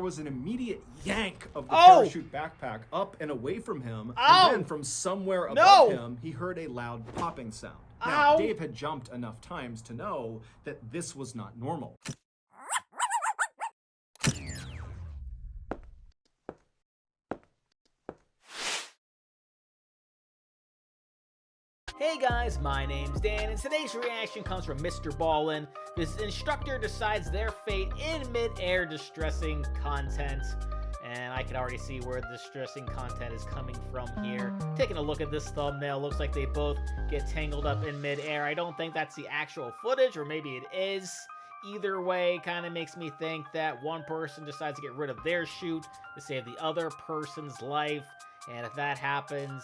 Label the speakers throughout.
Speaker 1: was an immediate yank of the parachute backpack up and away from him, and then from somewhere above him, he heard a loud popping sound. Now, Dave had jumped enough times to know that this was not normal.
Speaker 2: Hey guys, my name's Dan, and today's reaction comes from MrBallen. This instructor decides their fate in mid-air distressing content. And I can already see where the distressing content is coming from here. Taking a look at this thumbnail, looks like they both get tangled up in mid-air. I don't think that's the actual footage, or maybe it is. Either way, kind of makes me think that one person decides to get rid of their chute to save the other person's life. And if that happens,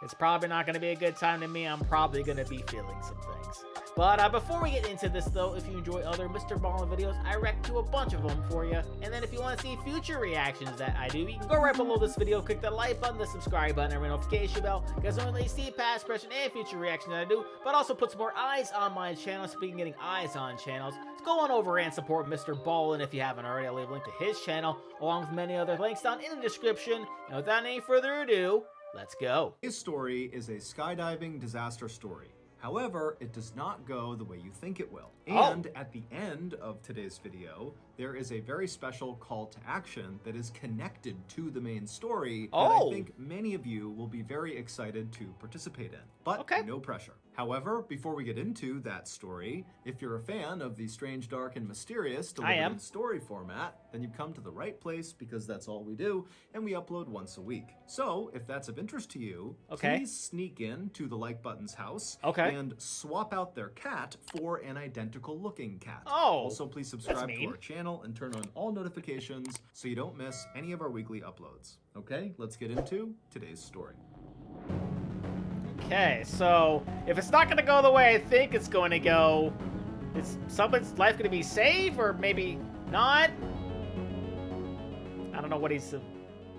Speaker 2: it's probably not going to be a good time to me. I'm probably going to be feeling some things. But before we get into this, though, if you enjoy other MrBallen videos, I do a bunch of them for you. And then if you want to see future reactions that I do, you can go right below this video, click the like button, the subscribe button, and ring the notification bell, because not only see past, present, and future reactions that I do, but also put some more eyes on my channel. Speaking of getting eyes on channels, go on over and support MrBallen if you haven't already. I'll leave a link to his channel, along with many other links down in the description. And without any further ado, let's go.
Speaker 1: This story is a skydiving disaster story. However, it does not go the way you think it will. And at the end of today's video, there is a very special call to action that is connected to the main story that I think many of you will be very excited to participate in. But no pressure. However, before we get into that story, if you're a fan of the strange, dark, and mysterious delivered in story format, then you've come to the right place, because that's all we do, and we upload once a week. So, if that's of interest to you, please sneak in to the like button's house and swap out their cat for an identical looking cat. Also, please subscribe to our channel and turn on all notifications so you don't miss any of our weekly uploads. Okay, let's get into today's story.
Speaker 2: Okay, so if it's not going to go the way I think it's going to go, is someone's life going to be saved, or maybe not? I don't know what he's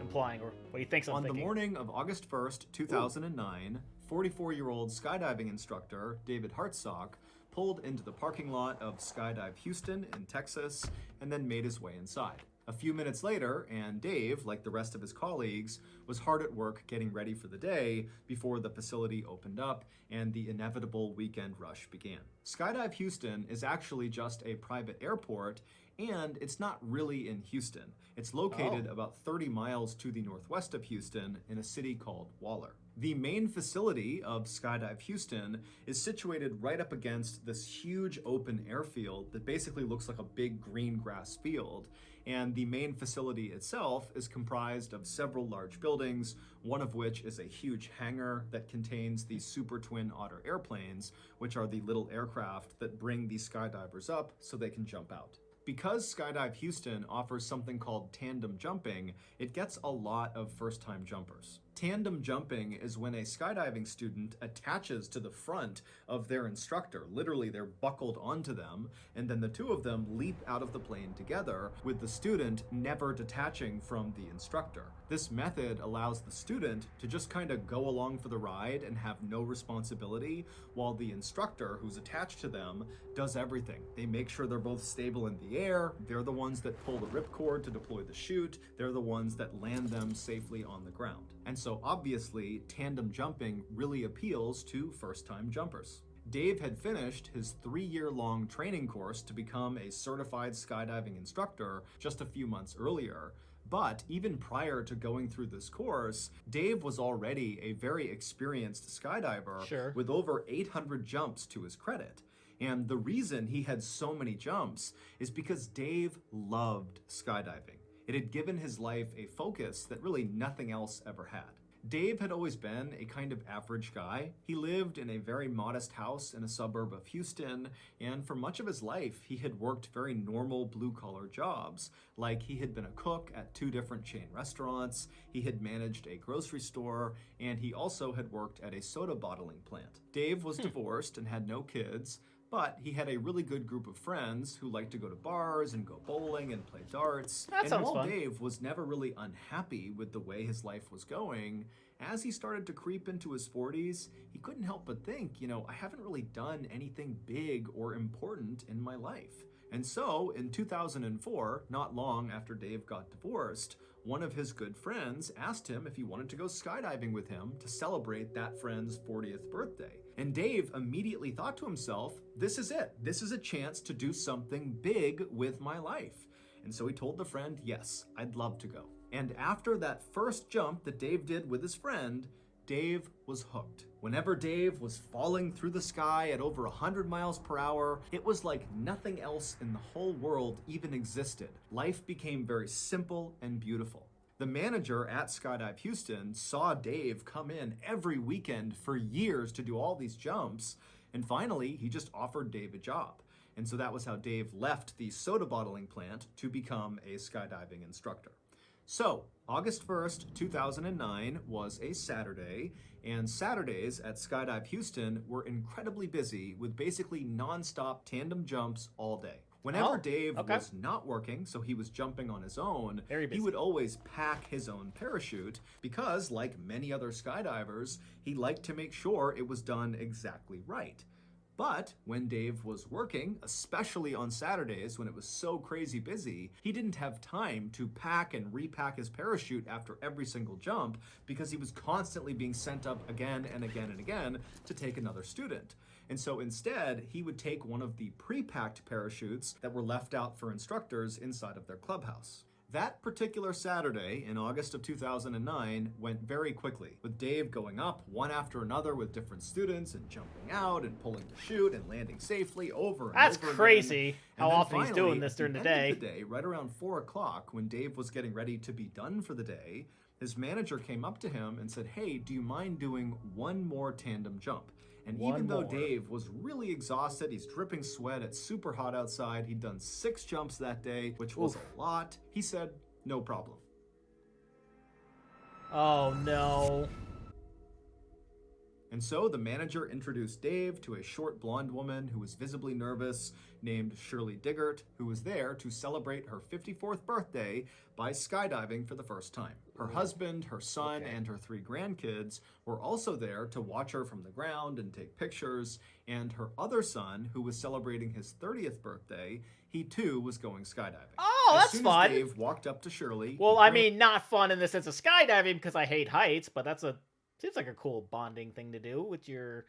Speaker 2: implying, or what he thinks I'm thinking.
Speaker 1: On the morning of August 1st, 2009, 44-year-old skydiving instructor David Hartsock pulled into the parking lot of Skydive Houston in Texas and then made his way inside. A few minutes later, and Dave, like the rest of his colleagues, was hard at work getting ready for the day before the facility opened up and the inevitable weekend rush began. Skydive Houston is actually just a private airport, and it's not really in Houston. It's located about 30 miles to the northwest of Houston in a city called Waller. The main facility of Skydive Houston is situated right up against this huge open airfield that basically looks like a big green grass field. And the main facility itself is comprised of several large buildings, one of which is a huge hangar that contains the Super Twin Otter airplanes, which are the little aircraft that bring the skydivers up so they can jump out. Because Skydive Houston offers something called tandem jumping, it gets a lot of first-time jumpers. Tandem jumping is when a skydiving student attaches to the front of their instructor. Literally, they're buckled onto them, and then the two of them leap out of the plane together, with the student never detaching from the instructor. This method allows the student to just kind of go along for the ride and have no responsibility, while the instructor, who's attached to them, does everything. They make sure they're both stable in the air, they're the ones that pull the ripcord to deploy the chute, they're the ones that land them safely on the ground. And so obviously, tandem jumping really appeals to first-time jumpers. Dave had finished his 3-year-long training course to become a certified skydiving instructor just a few months earlier. But even prior to going through this course, Dave was already a very experienced skydiver with over 800 jumps to his credit. And the reason he had so many jumps is because Dave loved skydiving. It had given his life a focus that really nothing else ever had. Dave had always been a kind of average guy. He lived in a very modest house in a suburb of Houston, and for much of his life, he had worked very normal blue-collar jobs, like he had been a cook at 2 different chain restaurants, he had managed a grocery store, and he also had worked at a soda bottling plant. Dave was divorced and had no kids, but he had a really good group of friends who liked to go to bars and go bowling and play darts.
Speaker 2: That sounds fun.
Speaker 1: Dave was never really unhappy with the way his life was going, as he started to creep into his 40s, he couldn't help but think, I haven't really done anything big or important in my life. And so, in 2004, not long after Dave got divorced, one of his good friends asked him if he wanted to go skydiving with him to celebrate that friend's 40th birthday. And Dave immediately thought to himself, this is it. This is a chance to do something big with my life. And so he told the friend, yes, I'd love to go. And after that first jump that Dave did with his friend, Dave was hooked. Whenever Dave was falling through the sky at over 100 miles per hour, it was like nothing else in the whole world even existed. Life became very simple and beautiful. The manager at Skydive Houston saw Dave come in every weekend for years to do all these jumps, and finally he just offered Dave a job. And so that was how Dave left the soda bottling plant to become a skydiving instructor. So, August 1st, 2009 was a Saturday, and Saturdays at Skydive Houston were incredibly busy with basically non-stop tandem jumps all day. Whenever Dave was not working, so he was jumping on his own, he would always pack his own parachute because, like many other skydivers, he liked to make sure it was done exactly right. But when Dave was working, especially on Saturdays when it was so crazy busy, he didn't have time to pack and repack his parachute after every single jump because he was constantly being sent up again and again and again to take another student. And so instead, he would take one of the pre-packed parachutes that were left out for instructors inside of their clubhouse. That particular Saturday in August of 2009 went very quickly, with Dave going up one after another with different students and jumping out and pulling the chute and landing safely over and over again.
Speaker 2: That's crazy how often he's doing this during the day.
Speaker 1: At the end of the day, right around 4 o'clock, when Dave was getting ready to be done for the day, his manager came up to him and said, "Hey, do you mind doing one more tandem jump?" And even though Dave was really exhausted, he's dripping sweat, it's super hot outside, he'd done 6 jumps that day, which was a lot, he said, no problem.
Speaker 2: Oh no.
Speaker 1: And so the manager introduced Dave to a short blonde woman who was visibly nervous named Shirley Diggert, who was there to celebrate her 54th birthday by skydiving for the first time. Her husband, her son, and her 3 grandkids were also there to watch her from the ground and take pictures, and her other son, who was celebrating his 30th birthday, he too was going skydiving.
Speaker 2: Oh, that's fun.
Speaker 1: As soon as Dave walked up to Shirley...
Speaker 2: Well, I mean, not fun in the sense of skydiving because I hate heights, but seems like a cool bonding thing to do with your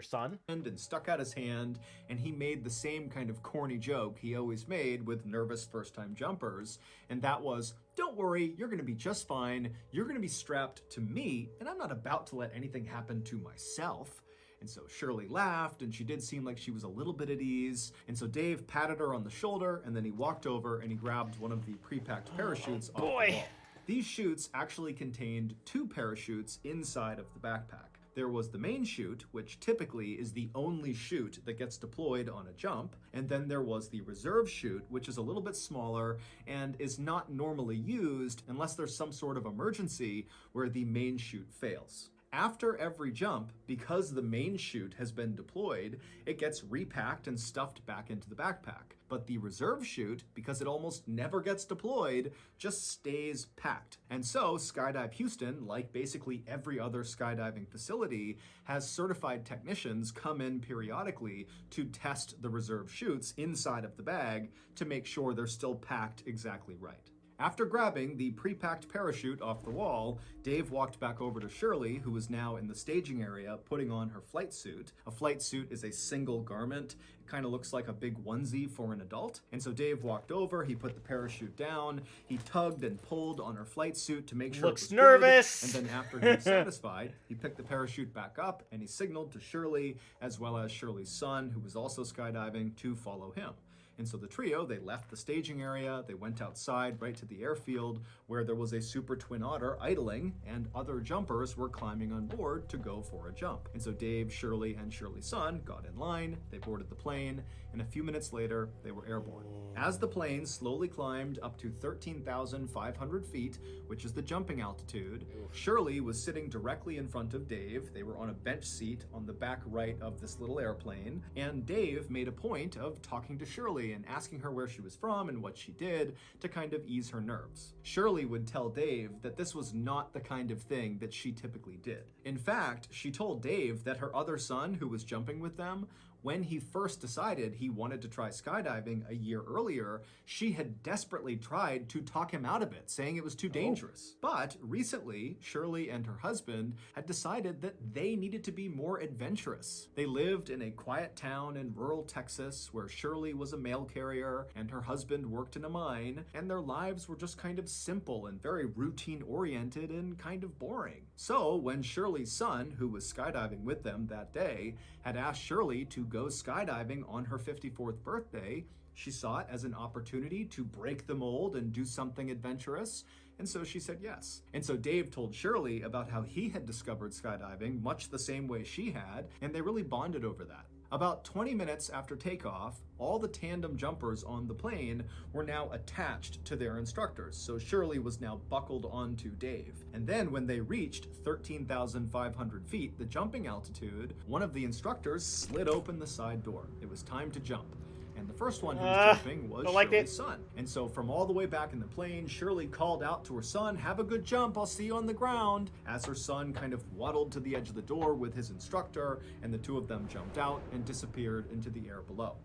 Speaker 2: son.
Speaker 1: And stuck out his hand, and he made the same kind of corny joke he always made with nervous first-time jumpers, and that was, don't worry, you're going to be just fine, you're going to be strapped to me, and I'm not about to let anything happen to myself. And so Shirley laughed, and she did seem like she was a little bit at ease, and so Dave patted her on the shoulder, and then he walked over and he grabbed one of the pre-packed parachutes off the wall. These chutes actually contained 2 parachutes inside of the backpack. There was the main chute, which typically is the only chute that gets deployed on a jump, and then there was the reserve chute, which is a little bit smaller and is not normally used unless there's some sort of emergency where the main chute fails. After every jump, because the main chute has been deployed, it gets repacked and stuffed back into the backpack. But the reserve chute, because it almost never gets deployed, just stays packed. And so Skydive Houston, like basically every other skydiving facility, has certified technicians come in periodically to test the reserve chutes inside of the bag to make sure they're still packed exactly right. After grabbing the pre-packed parachute off the wall, Dave walked back over to Shirley, who was now in the staging area putting on her flight suit. A flight suit is a single garment. It kind of looks like a big onesie for an adult. And so Dave walked over, he put the parachute down, he tugged and pulled on her flight suit to make sure
Speaker 2: Looks
Speaker 1: it was
Speaker 2: nervous.
Speaker 1: good. And then after he was satisfied, he picked the parachute back up and he signaled to Shirley, as well as Shirley's son, who was also skydiving, to follow him. And so the trio, they left the staging area, they went outside right to the airfield where there was a Super Twin Otter idling and other jumpers were climbing on board to go for a jump. And so Dave, Shirley, and Shirley's son got in line, they boarded the plane, and a few minutes later, they were airborne. As the plane slowly climbed up to 13,500 feet, which is the jumping altitude, Shirley was sitting directly in front of Dave. They were on a bench seat on the back right of this little airplane, and Dave made a point of talking to Shirley and asking her where she was from and what she did to kind of ease her nerves. Shirley would tell Dave that this was not the kind of thing that she typically did. In fact, she told Dave that her other son, who was jumping with them, When he first decided he wanted to try skydiving a year earlier, she had desperately tried to talk him out of it, saying it was too dangerous. But recently, Shirley and her husband had decided that they needed to be more adventurous. They lived in a quiet town in rural Texas where Shirley was a mail carrier and her husband worked in a mine, and their lives were just kind of simple and very routine-oriented and kind of boring. So when Shirley's son, who was skydiving with them that day, had asked Shirley to go skydiving on her 54th birthday, she saw it as an opportunity to break the mold and do something adventurous, and so she said yes. And so Dave told Shirley about how he had discovered skydiving much the same way she had, and they really bonded over that. About 20 minutes after takeoff, all the tandem jumpers on the plane were now attached to their instructors, so Shirley was now buckled onto Dave. And then when they reached 13,500 feet, the jumping altitude, one of the instructors slid open the side door. It was time to jump. And the first one who was jumping was Shirley's son. And so from all the way back in the plane, Shirley called out to her son, "Have a good jump, I'll see you on the ground," as her son kind of waddled to the edge of the door with his instructor, and the two of them jumped out and disappeared into the air below.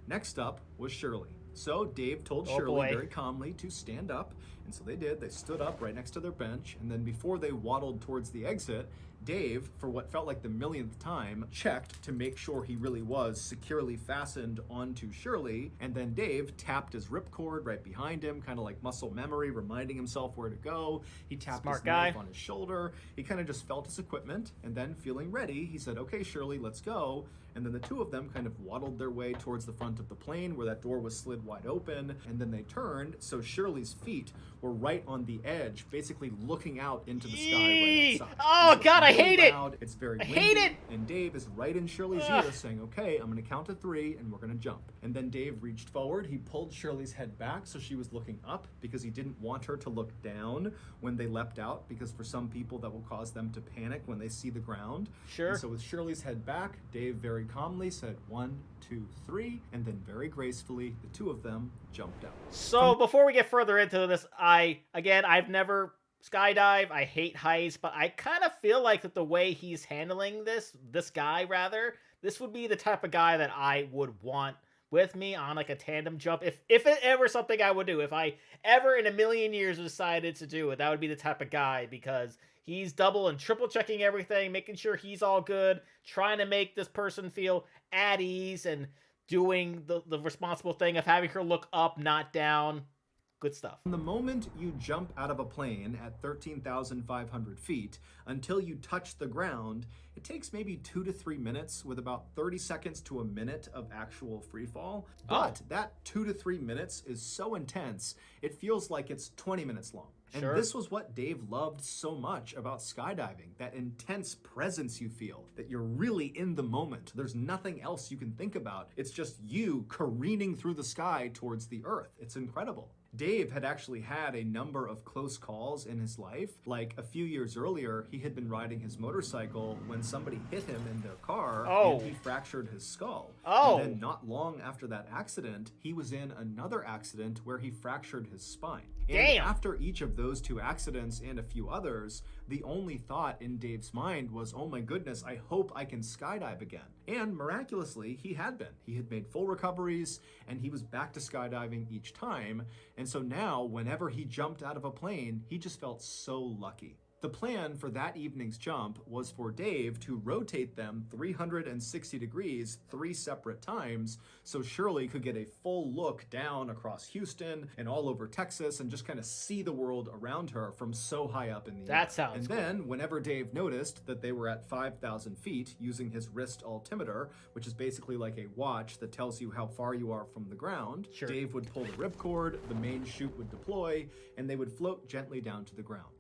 Speaker 1: Next up was Shirley. So Dave told Shirley very calmly to stand up, and so they did. They stood up right next to their bench, and then before they waddled towards the exit, Dave, for what felt like the millionth time, checked to make sure he really was securely fastened onto Shirley, and then Dave tapped his ripcord right behind him, kind of like muscle memory, reminding himself where to go. He tapped his knife on his shoulder. He kind of just felt his equipment, and then feeling ready, he said, "Okay, Shirley, let's go." And then the two of them kind of waddled their way towards the front of the plane where that door was slid wide open, and then they turned, so Shirley's feet were right on the edge, basically looking out into the sky right outside.
Speaker 2: Oh, God, I hate it!
Speaker 1: It's very windy,
Speaker 2: hate it!
Speaker 1: and Dave is right in Shirley's ear saying, "Okay, I'm going to count to 3 and we're going to jump." And then Dave reached forward. He pulled Shirley's head back so she was looking up because he didn't want her to look down when they leapt out, because for some people that will cause them to panic when they see the ground.
Speaker 2: Sure.
Speaker 1: And so with Shirley's head back, Dave very calmly said 1, 2, 3, and then very gracefully the two of them jumped out.
Speaker 2: So before we get further into this, I've never skydive. I hate heights, but I kind of feel like that the way he's handling this guy rather, this would be the type of guy that I would want with me on like a tandem jump. If it ever something I would do, if I ever in a million years decided to do it, that would be the type of guy, because he's double and triple checking everything, making sure he's all good, trying to make this person feel at ease, and doing the responsible thing of having her look up, not down. Good stuff.
Speaker 1: From the moment you jump out of a plane at 13,500 feet until you touch the ground, it takes maybe 2 to 3 minutes with about 30 seconds to a minute of actual free fall. But that 2 to 3 minutes is so intense, it feels like it's 20 minutes long. And this was what Dave loved so much about skydiving, that intense presence you feel, that you're really in the moment. There's nothing else you can think about. It's just you careening through the sky towards the earth. It's incredible. Dave had actually had a number of close calls in his life. Like a few years earlier, he had been riding his motorcycle when somebody hit him in their car and he fractured his skull. And then not long after that accident, he was in another accident where he fractured his spine. And after each of those two accidents and a few others, the only thought in Dave's mind was, "Oh my goodness, I hope I can skydive again." And miraculously, he had been. He had made full recoveries, and he was back to skydiving each time. And so now, whenever he jumped out of a plane, he just felt so lucky. The plan for that evening's jump was for Dave to rotate them 360 degrees 3 separate times so Shirley could get a full look down across Houston and all over Texas and just kind of see the world around her from so high up in the air.
Speaker 2: That sounds cool.
Speaker 1: And then whenever Dave noticed that they were at 5,000 feet using his wrist altimeter, which is basically like a watch that tells you how far you are from the ground, Dave would pull the ripcord, the main chute would deploy, and they would float gently down to the ground.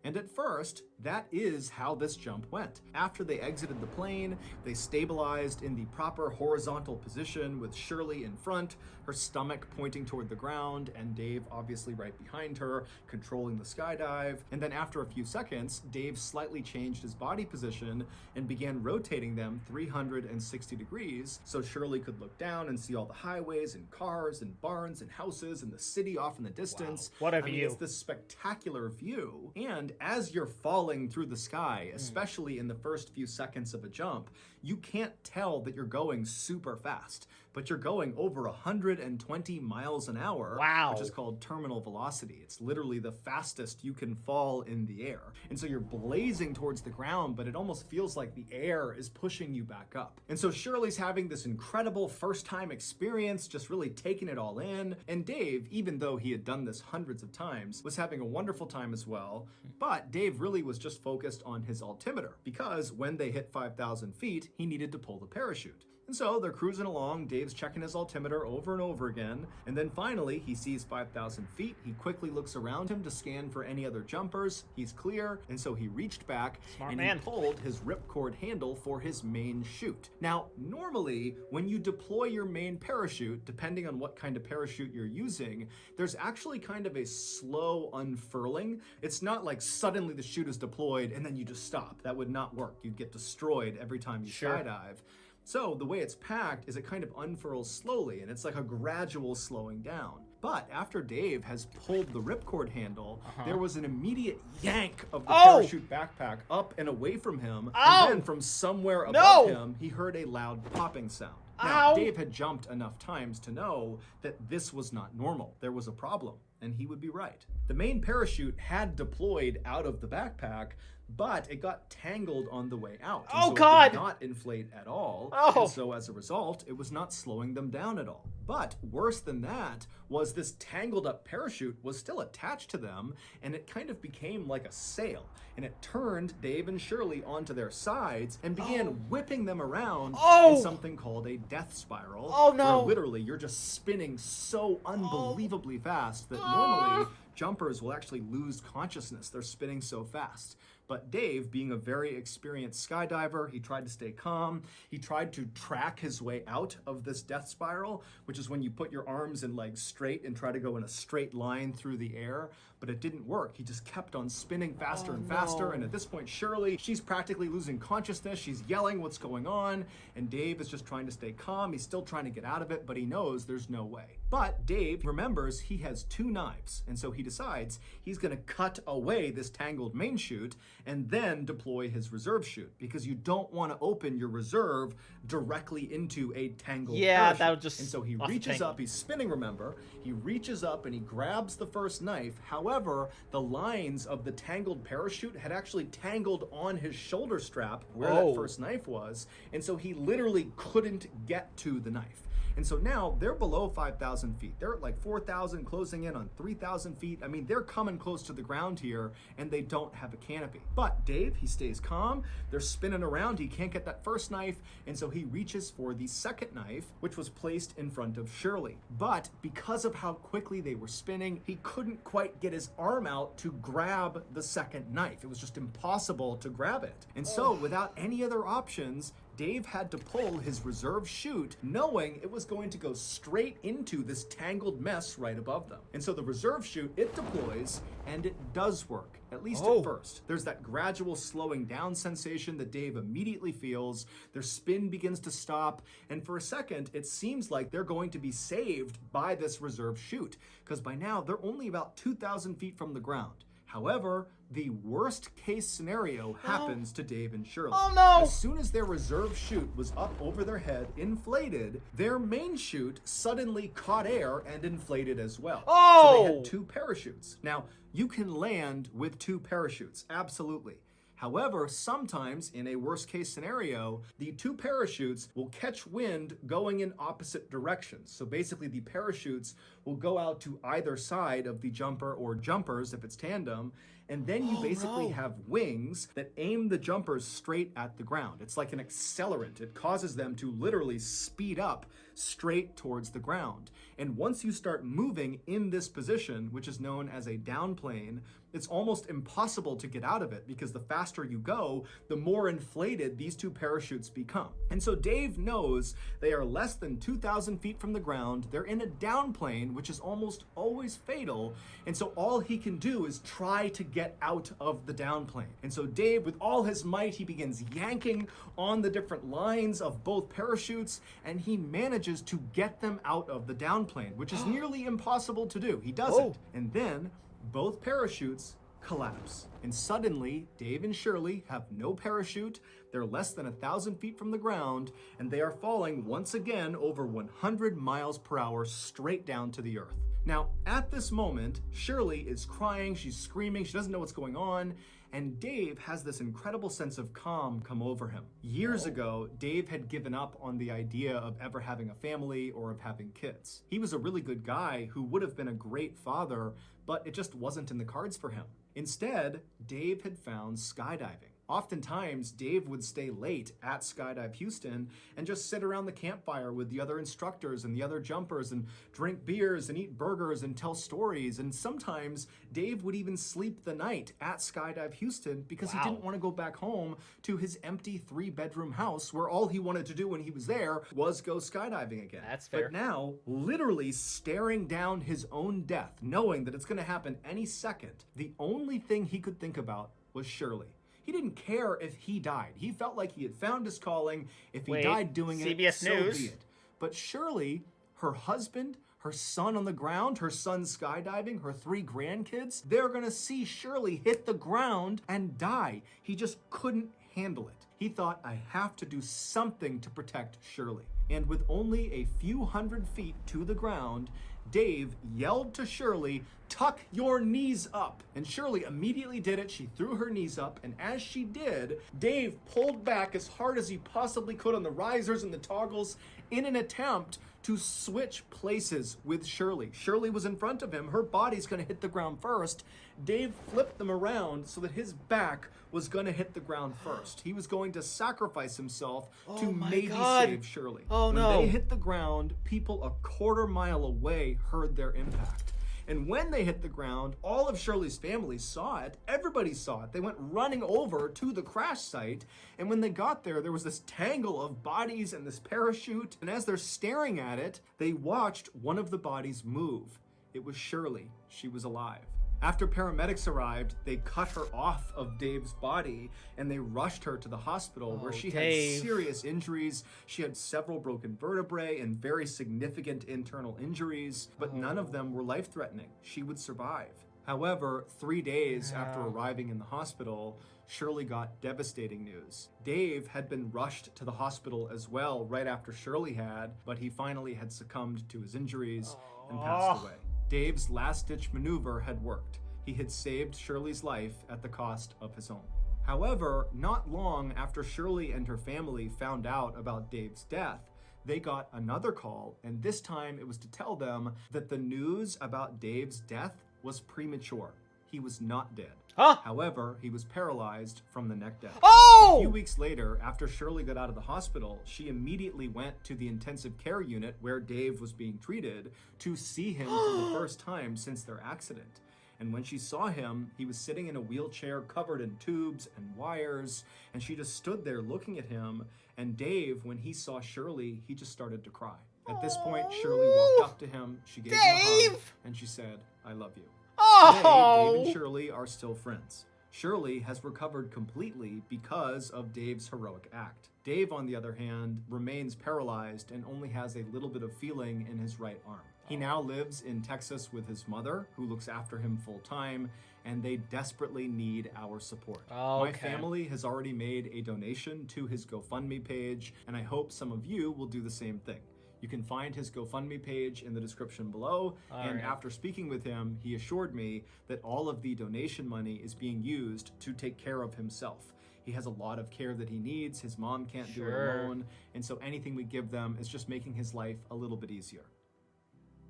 Speaker 1: And at first, that is how this jump went. After they exited the plane, they stabilized in the proper horizontal position with Shirley in front, her stomach pointing toward the ground, and Dave obviously right behind her, controlling the skydive. And then after a few seconds, Dave slightly changed his body position and began rotating them 360 degrees so Shirley could look down and see all the highways and cars and barns and houses and the city off in the distance.
Speaker 2: Wow. What a view.
Speaker 1: It's this spectacular view. And as you're falling through the sky, especially in the first few seconds of a jump, you can't tell that you're going super fast, but you're going over 120 miles an hour,
Speaker 2: Wow.
Speaker 1: which is called terminal velocity. It's literally the fastest you can fall in the air. And so you're blazing towards the ground, but it almost feels like the air is pushing you back up. And so Shirley's having this incredible first-time experience, just really taking it all in. And Dave, even though he had done this hundreds of times, was having a wonderful time as well. But Dave really was just focused on his altimeter, because when they hit 5,000 feet, he needed to pull the parachute. And so they're cruising along, Dave's checking his altimeter over and over again, and then finally he sees 5,000 feet. He quickly looks around him to scan for any other jumpers. He's clear, and so he reached back he pulled his ripcord handle for his main chute. Now, normally, when you deploy your main parachute, depending on what kind of parachute you're using, there's actually kind of a slow unfurling. It's not like suddenly the chute is deployed and then you just stop. That would not work. You'd get destroyed every time you skydive. So the way it's packed is it kind of unfurls slowly, and it's like a gradual slowing down. But after Dave has pulled the ripcord handle, there was an immediate yank of the parachute backpack up and away from him, and then from somewhere above him, he heard a loud popping sound. Now, Dave had jumped enough times to know that this was not normal. There was a problem, and he would be right. The main parachute had deployed out of the backpack, but it got tangled on the way out. And so it did not inflate at all. And so as a result, it was not slowing them down at all. But worse than that was this tangled up parachute was still attached to them, and it kind of became like a sail. And it turned Dave and Shirley onto their sides and began whipping them around in something called a death spiral. Where literally you're just spinning so unbelievably fast that normally jumpers will actually lose consciousness. They're spinning so fast. But Dave, being a very experienced skydiver, he tried to stay calm. He tried to track his way out of this death spiral, which is when you put your arms and legs straight and try to go in a straight line through the air. But it didn't work. He just kept on spinning faster and faster. And at this point, Shirley, she's practically losing consciousness. She's yelling what's going on. And Dave is just trying to stay calm. He's still trying to get out of it, but he knows there's no way. But Dave remembers he has 2 knives. And so he decides he's going to cut away this tangled main chute and then deploy his reserve chute, because you don't want to open your reserve directly into a tangled parachute.
Speaker 2: That would just...
Speaker 1: And so he reaches up, he's spinning, remember, he reaches up and he grabs the first knife. However, the lines of the tangled parachute had actually tangled on his shoulder strap where that first knife was, and so he literally couldn't get to the knife. And so now they're below 5,000 feet. They're at like 4,000, closing in on 3,000 feet. I mean, they're coming close to the ground here, and they don't have a canopy. But Dave, he stays calm. They're spinning around. He can't get that first knife, and so he reaches for the second knife, which was placed in front of Shirley. But because of how quickly they were spinning, he couldn't quite get his arm out to grab the second knife. It was just impossible to grab it. And so without any other options, Dave had to pull his reserve chute, knowing it was going to go straight into this tangled mess right above them. And so the reserve chute, it deploys, and it does work, at least at first. There's that gradual slowing down sensation that Dave immediately feels. Their spin begins to stop, and for a second, it seems like they're going to be saved by this reserve chute, because by now, they're only about 2,000 feet from the ground. However, the worst case scenario happens to Dave and Shirley. As soon as their reserve chute was up over their head, inflated, their main chute suddenly caught air and inflated as well. So they had 2 parachutes. Now, you can land with 2 parachutes, absolutely. However, sometimes in a worst case scenario, the 2 parachutes will catch wind going in opposite directions. So basically the parachutes will go out to either side of the jumper or jumpers if it's tandem, and then you basically have wings that aim the jumpers straight at the ground. It's like an accelerant. It causes them to literally speed up straight towards the ground. And once you start moving in this position, which is known as a down plane, it's almost impossible to get out of it, because the faster you go, the more inflated these 2 parachutes become. And so Dave knows they are less than 2,000 feet from the ground. They're in a down plane, which is almost always fatal. And so all he can do is try to get out of the down plane. And so Dave, with all his might, he begins yanking on the different lines of both parachutes, and he manages to get them out of the down plane, which is nearly impossible to do. He does it. And then both parachutes collapse. And suddenly, Dave and Shirley have no parachute, they're less than 1,000 feet from the ground, and they are falling once again over 100 miles per hour straight down to the earth. Now, at this moment, Shirley is crying, she's screaming, she doesn't know what's going on, and Dave has this incredible sense of calm come over him. Years ago, Dave had given up on the idea of ever having a family or of having kids. He was a really good guy who would have been a great father, but it just wasn't in the cards for him. Instead, Dave had found skydiving. Oftentimes, Dave would stay late at Skydive Houston and just sit around the campfire with the other instructors and the other jumpers and drink beers and eat burgers and tell stories. And sometimes Dave would even sleep the night at Skydive Houston because he didn't want to go back home to his empty 3-bedroom house where all he wanted to do when he was there was go skydiving again.
Speaker 2: That's fair.
Speaker 1: But now, literally staring down his own death, knowing that it's going to happen any second, the only thing he could think about was Shirley. He didn't care if he died. He felt like he had found his calling. If he died doing it,
Speaker 2: CBS
Speaker 1: so
Speaker 2: News.
Speaker 1: be it. But Shirley, her husband, her son on the ground, her son skydiving, her 3 grandkids, they're gonna see Shirley hit the ground and die. He just couldn't handle it. He thought, I have to do something to protect Shirley. And with only a few hundred feet to the ground, Dave yelled to Shirley, tuck your knees up. And Shirley immediately did it. She threw her knees up, and as she did, Dave pulled back as hard as he possibly could on the risers and the toggles in an attempt to switch places with Shirley. Shirley was in front of him. Her body's gonna hit the ground first. Dave flipped them around so that his back was gonna hit the ground first. He was going to sacrifice himself to maybe save Shirley.
Speaker 2: Oh,
Speaker 1: when
Speaker 2: no.
Speaker 1: they hit the ground, people a quarter mile away heard their impact. And when they hit the ground, all of Shirley's family saw it. Everybody saw it. They went running over to the crash site. And when they got there, there was this tangle of bodies and this parachute. And as they're staring at it, they watched one of the bodies move. It was Shirley. She was alive. After paramedics arrived, they cut her off of Dave's body and they rushed her to the hospital where she had serious injuries. She had several broken vertebrae and very significant internal injuries, but none of them were life-threatening. She would survive. However, 3 days after arriving in the hospital, Shirley got devastating news. Dave had been rushed to the hospital as well right after Shirley had, but he finally had succumbed to his injuries and passed away. Dave's last-ditch maneuver had worked. He had saved Shirley's life at the cost of his own. However, not long after Shirley and her family found out about Dave's death, they got another call, and this time it was to tell them that the news about Dave's death was premature. He was not dead. However, he was paralyzed from the neck down. A few weeks later, after Shirley got out of the hospital, she immediately went to the intensive care unit where Dave was being treated to see him for the first time since their accident. And when she saw him, he was sitting in a wheelchair covered in tubes and wires, and she just stood there looking at him, and Dave, when he saw Shirley, he just started to cry. At this point, Shirley walked up to him, she gave him a hug, and she said, I love you. Today, Dave and Shirley are still friends. Shirley has recovered completely because of Dave's heroic act. Dave, on the other hand, remains paralyzed and only has a little bit of feeling in his right arm. He now lives in Texas with his mother, who looks after him full time, and they desperately need our support. My family has already made a donation to his GoFundMe page, and I hope some of you will do the same thing. You can find his GoFundMe page in the description below. After speaking with him, he assured me that all of the donation money is being used to take care of himself. He has a lot of care that he needs. His mom can't do it alone. And so anything we give them is just making his life a little bit easier.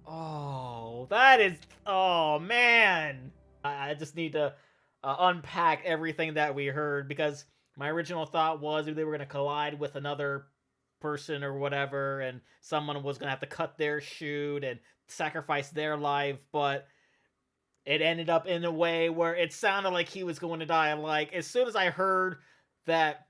Speaker 2: That is, man. I just need to unpack everything that we heard, because my original thought was they were going to collide with another person or whatever, and someone was gonna have to cut their chute and sacrifice their life, but it ended up in a way where it sounded like he was going to die. Like, as soon as I heard that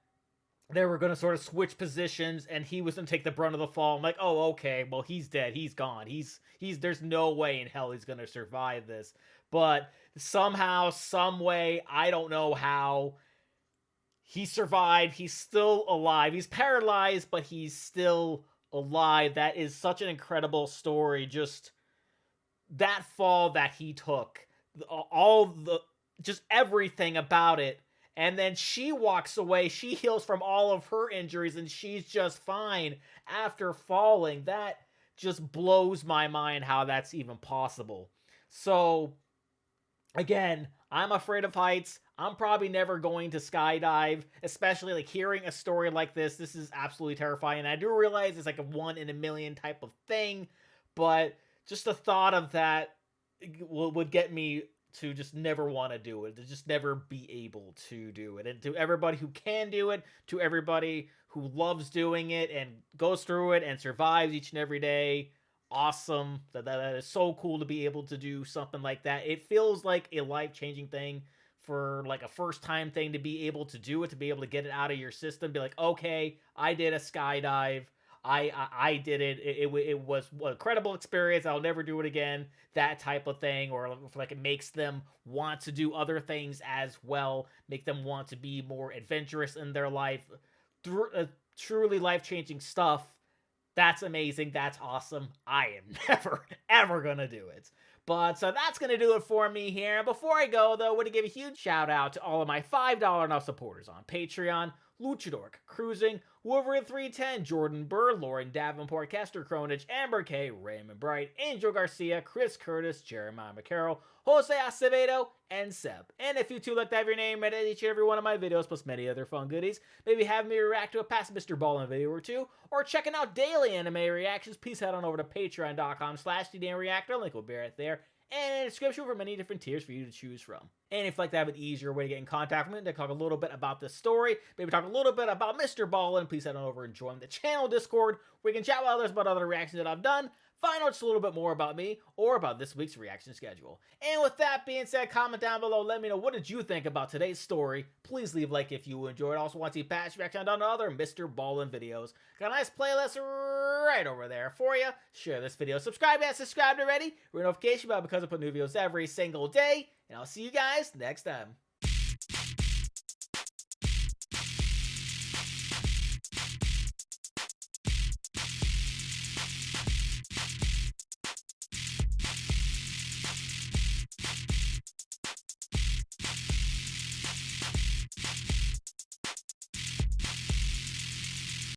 Speaker 2: they were gonna sort of switch positions and he was gonna take the brunt of the fall, I'm like, oh, okay, well, he's dead, he's gone, he's there's no way in hell he's gonna survive this. But somehow, some way, I don't know how, he survived. He's still alive. He's paralyzed, but he's still alive. That is such an incredible story. Just that fall that he took, all just everything about it. And then she walks away. She heals from all of her injuries and she's just fine after falling. That just blows my mind how that's even possible. So, again, I'm afraid of heights. I'm probably never going to skydive, especially like hearing a story like this. This is absolutely terrifying. And I do realize it's like a 1 in a million type of thing, but just the thought of that would get me to just never want to do it, to just never be able to do it. And to everybody who can do it, to everybody who loves doing it and goes through it and survives each and every day, awesome. That is so cool to be able to do something like that. It feels like a life-changing thing for like a first-time thing to be able to do it, to be able to get it out of your system, be like, okay, I did a skydive. I did it. It was an incredible experience. I'll never do it again. That type of thing, or like it makes them want to do other things as well, make them want to be more adventurous in their life. Truly life-changing stuff. That's amazing. That's awesome. I am never, ever gonna do it. But so that's going to do it for me here. Before I go, though, I want to give a huge shout out to all of my $5 and up supporters on Patreon: Luchador, Cruising, Wolverine 310, Jordan Burr, Lauren Davenport, Kester Kronich, Amber K, Raymond Bright, Angel Garcia, Chris Curtis, Jeremiah McCarroll, Jose Acevedo, and Seb. And if you too like to have your name read in each and every one of my videos, plus many other fun goodies, maybe have me react to a past MrBallen video or two, or checking out daily anime reactions, please head on over to patreon.com/DDanReactor. Link will be right there, and in the description for many different tiers for you to choose from. And if you'd like to have an easier way to get in contact with me, to talk a little bit about this story, maybe talk a little bit about MrBallen, please head on over and join the channel Discord, where you can chat with others about other reactions that I've done, find out just a little bit more about me, or about this week's reaction schedule. And with that being said, comment down below, let me know what did you think about today's story. Please leave a like if you enjoyed. Also want to see past reaction on other MrBallen videos. Got a nice playlist right over there for you. Share this video, subscribe if you subscribed already, ring the notification bell because I put new videos every single day, and I'll see you guys next time.